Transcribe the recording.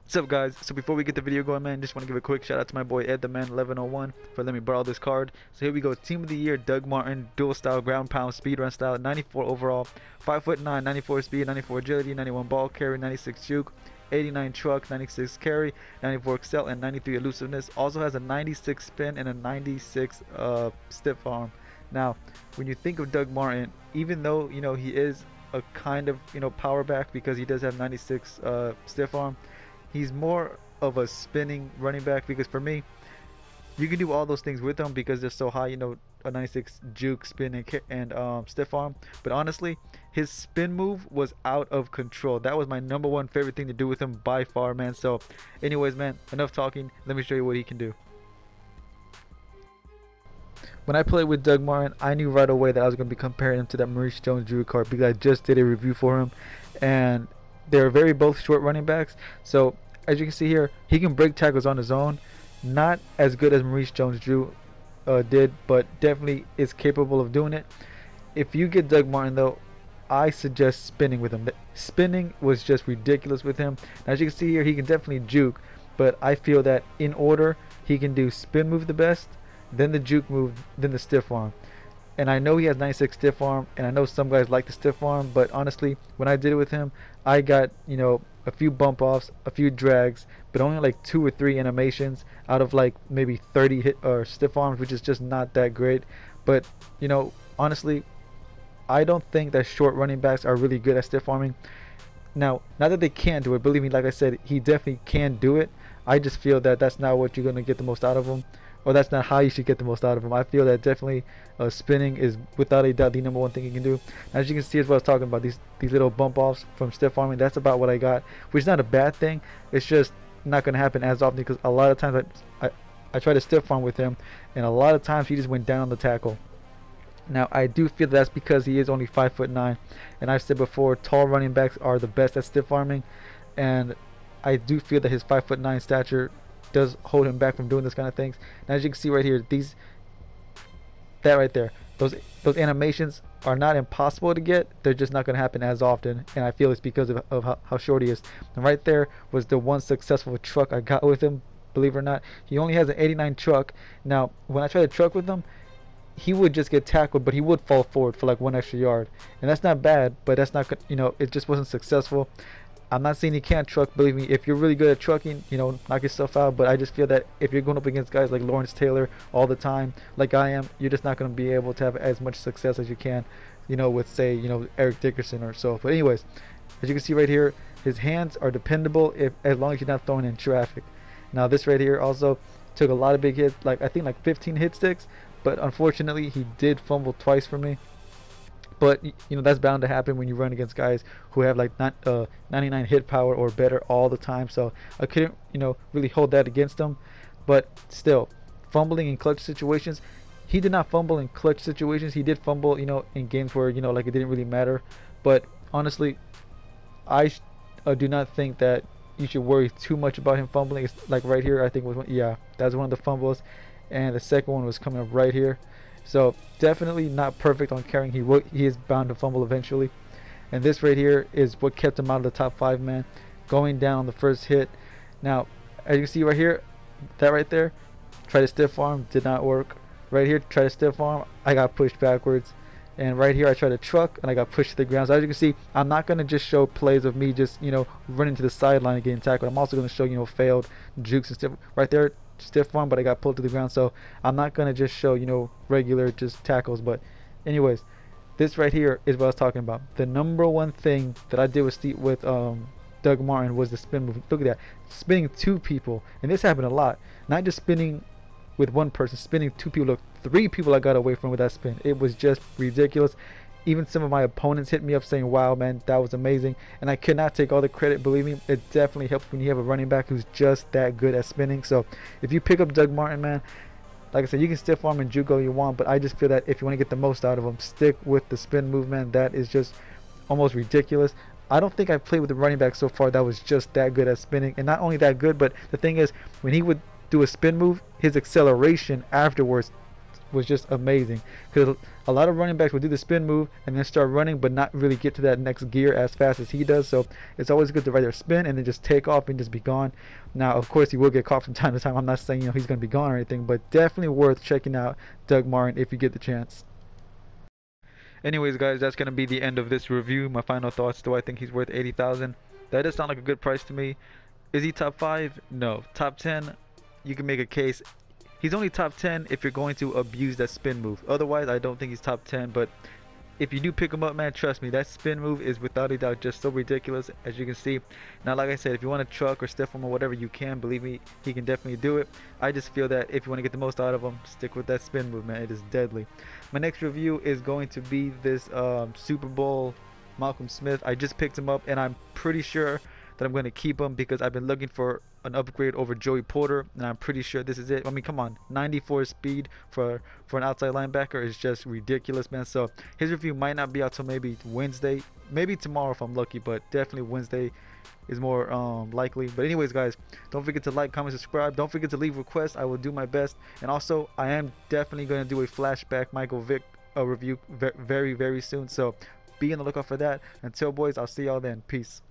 What's up, guys? So before we get the video going, man, just want to give a quick shout out to my boy Ed the Man 1101 for letting me borrow this card. So here we go. Team of the year: Doug Martin, dual style, ground pound, speed run style, 94 overall, 5'9", 94 speed, 94 agility, 91 ball carry, 96 juke, 89 truck, 96 carry, 94 excel, and 93 elusiveness. Also has a 96 spin and a 96 stiff arm. Now, when you think of Doug Martin, even though he is a kind of power back because he does have 96 stiff arm, he's more of a spinning running back, because for me, you can do all those things with him because they're so high, a 96 juke, spin, and stiff arm. But honestly, his spin move was out of control. That was my number one favorite thing to do with him by far, man. So anyways, man, enough talking. Let me show you what he can do. When I played with Doug Martin, I knew right away that I was going to be comparing him to that Maurice Jones-Drew card because I just did a review for him, and they're very both short running backs. So as you can see here, he can break tackles on his own. Not as good as Maurice Jones-Drew did, but definitely is capable of doing it. If you get Doug Martin, though, I suggest spinning with him. The spinning was just ridiculous with him. Now, as you can see here, he can definitely juke, but I feel that in order, he can do spin move the best, then the juke move, then the stiff arm. And I know he has 96 stiff arm, and I know some guys like the stiff arm, but honestly, when I did it with him, I got, a few bump offs, a few drags, but only like 2 or 3 animations out of like maybe 30 hit or stiff arms, which is just not that great. But honestly, I don't think that short running backs are really good at stiff arming. Now, not that they can't do it, believe me, like I said, he definitely can do it. I just feel that that's not what you're going to get the most out of him, or that's not how you should get the most out of him. I feel that definitely spinning is without a doubt the number one thing you can do. As you can see, as what I was talking about, these little bump offs from stiff arming, that's about what I got, which is not a bad thing. It's just not going to happen as often because a lot of times I try to stiff arm with him, and a lot of times he just went down on the tackle. Now, I do feel that's because he is only 5'9", and I've said before, tall running backs are the best at stiff arming, and I do feel that his 5'9" stature does hold him back from doing this kind of things. Now, as you can see right here, that right there, those animations are not impossible to get. They're just not going to happen as often, and I feel it's because of how short he is. And right there was the one successful truck I got with him. Believe it or not, he only has an 89 truck. Now, when I try to truck with him, he would just get tackled, but he would fall forward for like 1 extra yard, and that's not bad, but that's not, it just wasn't successful. I'm not saying he can't truck, believe me, if you're really good at trucking, knock yourself out, but I just feel that if you're going up against guys like Lawrence Taylor all the time, like I am, you're just not going to be able to have as much success as you can, with, say, Eric Dickerson or so. But anyways, as you can see right here, his hands are dependable as long as you're not throwing in traffic. Now, this right here also took a lot of big hits, I think like 15 hit sticks, but unfortunately he did fumble twice for me. But that's bound to happen when you run against guys who have like 99 hit power or better all the time. So I couldn't really hold that against him. But still, fumbling in clutch situations, he did not fumble in clutch situations. He did fumble in games where like it didn't really matter. But honestly, I do not think that you should worry too much about him fumbling. It's like right here, I think was that's one of the fumbles, and the second one was coming up right here. So definitely not perfect on carrying. He is bound to fumble eventually. And this right here is what kept him out of the top 5, man. Going down on the first hit. Now, as you can see right here, that right there, try to stiff arm, did not work. Right here, try to stiff arm, I got pushed backwards. And right here, I tried to truck, and I got pushed to the ground. So as you can see, I'm not going to just show plays of me just, running to the sideline and getting tackled. I'm also going to show, failed jukes and stuff. Right there, stiff arm, but I got pulled to the ground. So I'm not going to just show, regular just tackles. But anyways, this right here is what I was talking about. The number one thing that I did with Doug Martin was the spin move. Look at that, spinning 2 people, and this happened a lot. Not just spinning with 1 person, spinning 2 people. Look, 3 people I got away from with that spin. It was just ridiculous. Even some of my opponents hit me up saying, wow, man, that was amazing. And I could not take all the credit. Believe me, it definitely helps when you have a running back who's just that good at spinning. So if you pick up Doug Martin, man, like I said, you can stiff arm and juke all you want, but I just feel that if you want to get the most out of him, stick with the spin movement. That is just almost ridiculous. I don't think I've played with a running back so far that was just that good at spinning. And not only that good, but the thing is, when he would do a spin move, his acceleration afterwards was just amazing, because a lot of running backs will do the spin move and then start running but not really get to that next gear as fast as he does. So it's always good to rather spin and then just take off and just be gone. Now of course he will get caught from time to time. I'm not saying he's going to be gone or anything, but definitely worth checking out Doug Martin if you get the chance. Anyways guys, that's going to be the end of this review. My final thoughts: do I think he's worth 80,000? That does sound like a good price to me. Is he top 5? No. Top 10? You can make a case. He's only top 10 if you're going to abuse that spin move. Otherwise, I don't think he's top 10. But if you do pick him up, man, trust me, that spin move is without a doubt just so ridiculous, as you can see. Now, like I said, if you want to truck or stiff him or whatever, you can. Believe me, he can definitely do it. I just feel that if you want to get the most out of him, stick with that spin move, man. It is deadly. My next review is going to be this Super Bowl Malcolm Smith. I just picked him up, and I'm pretty sure that I'm going to keep him because I've been looking for an upgrade over Joey Porter, and I'm pretty sure this is it. I mean, come on, 94 speed for an outside linebacker is just ridiculous, man. So his review might not be out till maybe Wednesday, maybe tomorrow if I'm lucky, but definitely Wednesday is more likely. But anyways guys, don't forget to like, comment, subscribe. Don't forget to leave requests. I will do my best. And also I am definitely going to do a flashback Michael Vick review very soon, so be on the lookout for that. Until boys, I'll see y'all then. Peace.